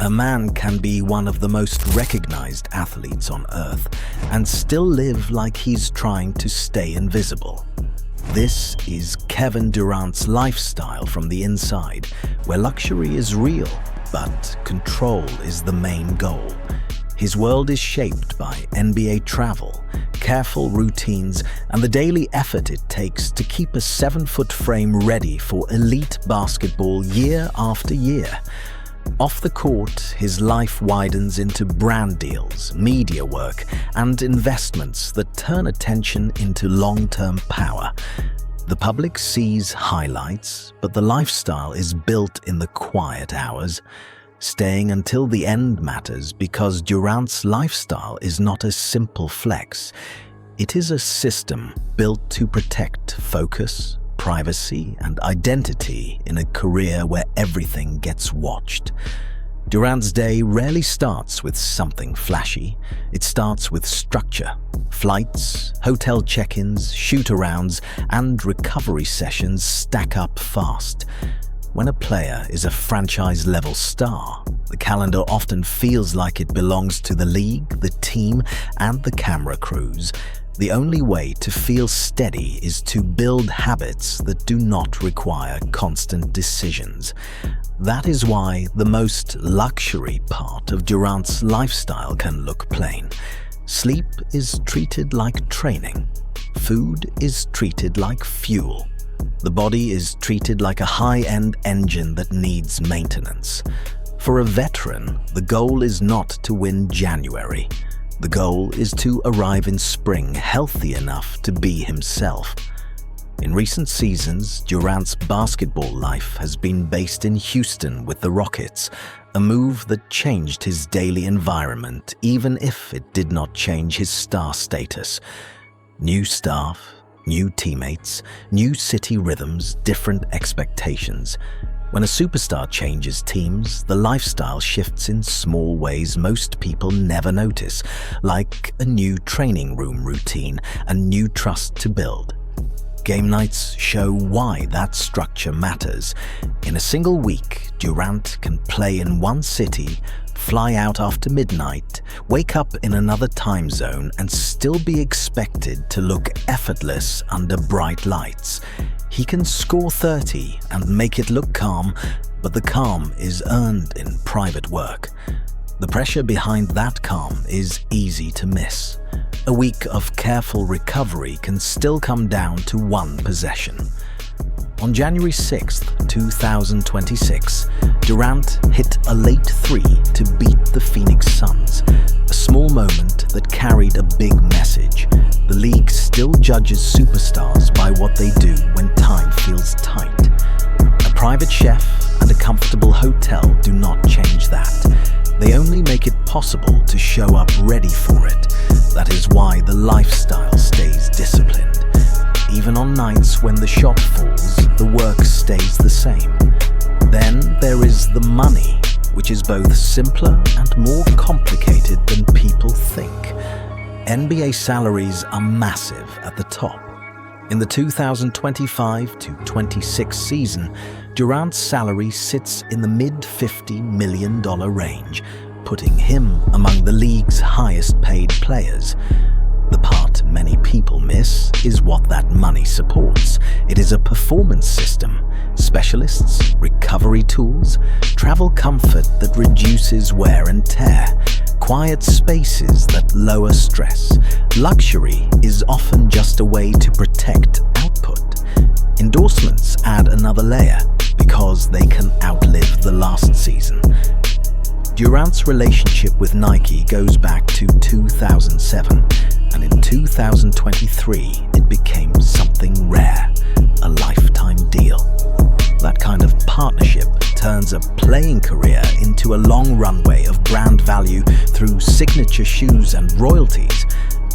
A man can be one of the most recognized athletes on earth and still live like he's trying to stay invisible. This is Kevin Durant's lifestyle from the inside, where luxury is real, but control is the main goal. His world is shaped by NBA travel, careful routines, and the daily effort it takes to keep a 7-foot frame ready for elite basketball year after year. Off the court, his life widens into brand deals, media work, and investments that turn attention into long-term power. The public sees highlights, but the lifestyle is built in the quiet hours. Staying until the end matters because Durant's lifestyle is not a simple flex. It is a system built to protect focus, privacy, and identity in a career where everything gets watched. Durant's day rarely starts with something flashy. It starts with structure. Flights, hotel check-ins, shoot-arounds, and recovery sessions stack up fast. When a player is a franchise-level star, the calendar often feels like it belongs to the league, the team, and the camera crews. The only way to feel steady is to build habits that do not require constant decisions. That is why the most luxury part of Durant's lifestyle can look plain. Sleep is treated like training. Food is treated like fuel. The body is treated like a high-end engine that needs maintenance. For a veteran, the goal is not to win January. The goal is to arrive in spring healthy enough to be himself. In recent seasons, Durant's basketball life has been based in Houston with the Rockets, a move that changed his daily environment even if it did not change his star status. New staff, new teammates, new city rhythms, different expectations. When a superstar changes teams, the lifestyle shifts in small ways most people never notice, like a new training room routine and new trust to build. Game nights show why that structure matters. In a single week, Durant can play in one city, fly out after midnight, wake up in another time zone, and still be expected to look effortless under bright lights. He can score 30 and make it look calm, but the calm is earned in private work. The pressure behind that calm is easy to miss. A week of careful recovery can still come down to one possession. On January 6, 2026, Durant hit a late three to beat the Phoenix Suns, a small moment that carried a big message. The league still judges superstars by what they do when time feels tight. A private chef and a comfortable hotel do not change that. They only make it possible to show up ready for it. That is why the lifestyle stays disciplined. Even on nights when the shot falls, the work stays the same. Then there is the money, which is both simpler and more complicated than people think. NBA salaries are massive at the top. In the 2025-26 season, Durant's salary sits in the mid-$50 million range, putting him among the league's highest-paid players. The part many people miss is what that money supports. It is a performance system, specialists, recovery tools, travel comfort that reduces wear and tear, quiet spaces that lower stress. Luxury is often just a way to protect output. Endorsements add another layer because they can outlive the last season. Durant's relationship with Nike goes back to 2007, and in 2023 it became something rare, a lifetime deal. That kind of partnership turns a playing career into a long runway of brand value through signature shoes and royalties.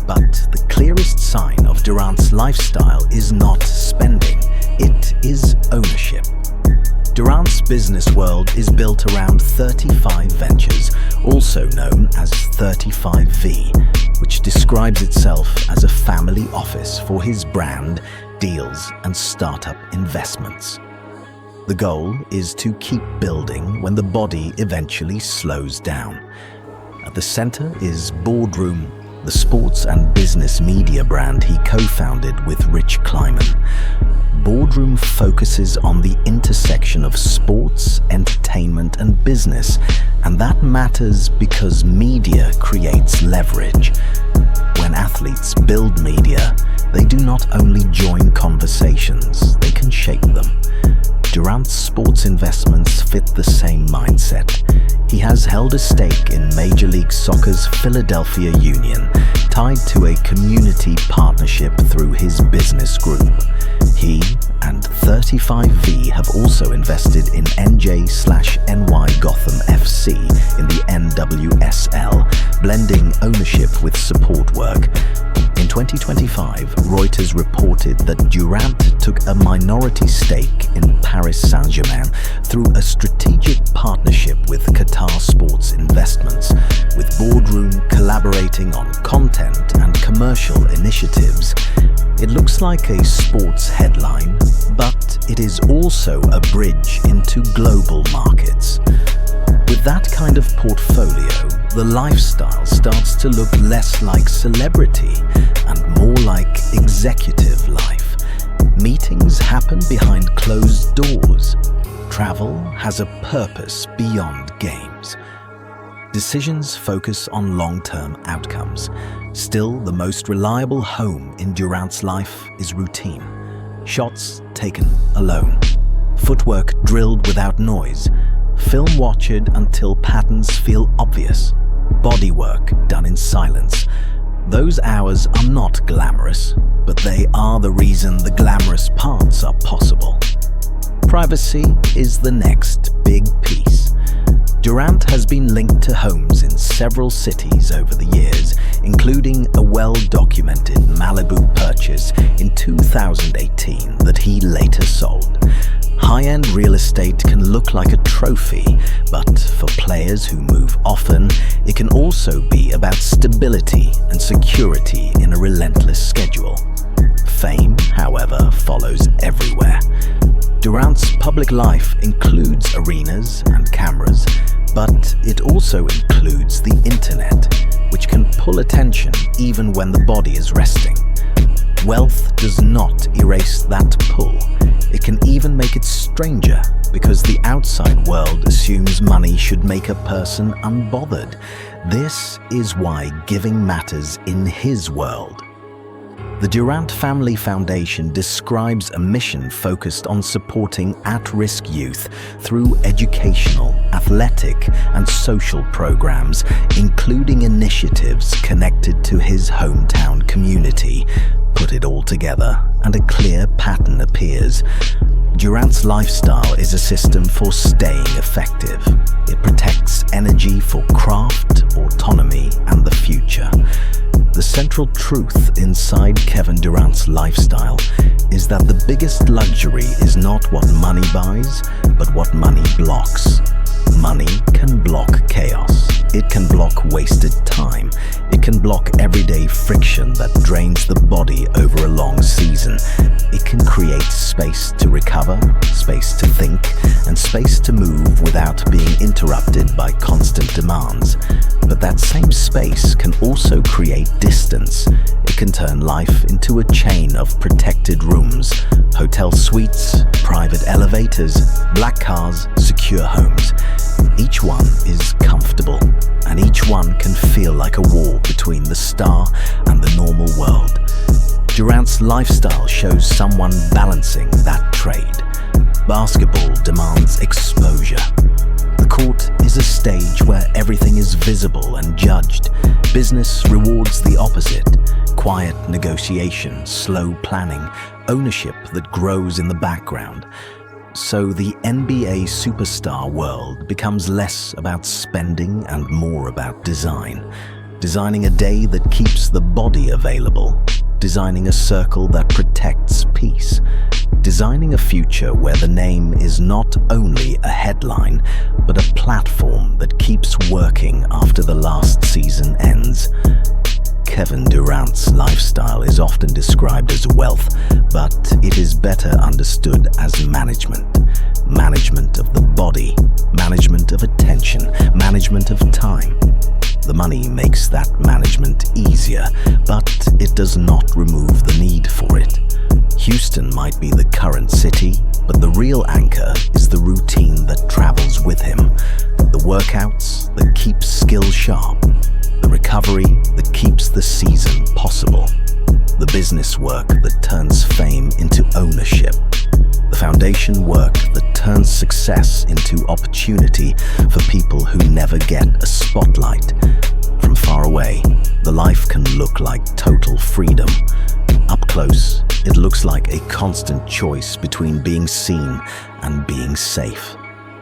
But the clearest sign of Durant's lifestyle is not spending, it is ownership. Durant's business world is built around 35 Ventures, also known as 35V, which describes itself as a family office for his brand, deals, and startup investments. The goal is to keep building when the body eventually slows down. At the center is Boardroom, the sports and business media brand he co-founded with Rich Kleiman. Boardroom focuses on the intersection of sports, entertainment, and business, and that matters because media creates leverage. When athletes build media, they do not only join conversations, they can shape them. Durant's sports investments fit the same mindset. He has held a stake in Major League Soccer's Philadelphia Union, tied to a community partnership through his business group. He and 35V have also invested in NJ/NY Gotham FC in the NWSL, blending ownership with support work. In 2025, Reuters reported that Durant took a minority stake in Paris Saint-Germain through a strategic partnership with Qatar Sports Investments, with Boardroom collaborating on content and commercial initiatives. It looks like a sports headline, but it is also a bridge into global markets. With that kind of portfolio, the lifestyle starts to look less like celebrity and more like executive life. Meetings happen behind closed doors. Travel has a purpose beyond games. Decisions focus on long-term outcomes. Still, the most reliable home in Durant's life is routine. Shots taken alone. Footwork drilled without noise. Film watched until patterns feel obvious. Bodywork done in silence. Those hours are not glamorous, but they are the reason the glamorous parts are possible. Privacy is the next big piece. Durant has been linked to homes in several cities over the years, including a well-documented Malibu purchase in 2018 that he later sold. High-end real estate can look like a trophy, but for players who move often, it can also be about stability and security in a relentless schedule. Fame, however, follows everywhere. Durant's public life includes arenas and cameras, but it also includes the internet, which can pull attention even when the body is resting. Wealth does not erase that pull. It can even make it stranger because the outside world assumes money should make a person unbothered. This is why giving matters in his world. The Durant Family Foundation describes a mission focused on supporting at-risk youth through educational, athletic, and social programs, including initiatives connected to his hometown community. Put it all together, and a clear pattern appears. Durant's lifestyle is a system for staying effective. It protects energy for craft, autonomy, and the future. The central truth inside Kevin Durant's lifestyle is that the biggest luxury is not what money buys, but what money blocks. Money can block chaos. It can block wasted time. It can block everyday friction that drains the body over a long season. It can create space to recover, space to think, and space to move without being interrupted by constant demands. But that same space can also create distance. It can turn life into a chain of protected rooms, hotel suites, private elevators, black cars, secure homes. Each one is comfortable, and each one can feel like a wall between the star and the normal world. Durant's lifestyle shows someone balancing that trade. Basketball demands exposure. The court is a stage where everything is visible and judged. Business rewards the opposite. Quiet negotiation, slow planning, ownership that grows in the background. So the NBA superstar world becomes less about spending and more about design. Designing a day that keeps the body available. Designing a circle that protects peace. Designing a future where the name is not only a headline, but a platform that keeps working after the last season ends. Kevin Durant's lifestyle is often described as wealth, but it is better understood as management. management of the body, management of attention, management of time. The money makes that management easier, but it does not remove the need for it. Houston might be the current city, but the real anchor is the routine that travels with him. The workouts that keep skills sharp. The recovery that keeps the season possible. The business work that turns fame into ownership. The foundation work that turns success into opportunity for people who never get a spotlight. From far away, the life can look like total freedom. Up close, it looks like a constant choice between being seen and being safe.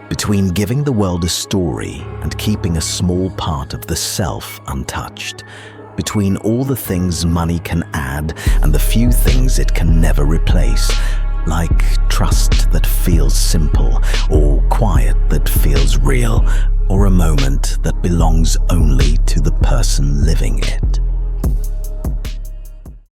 Between giving the world a story and keeping a small part of the self untouched. Between all the things money can add and the few things it can never replace. Like trust that feels simple, or quiet that feels real, or a moment that belongs only to the person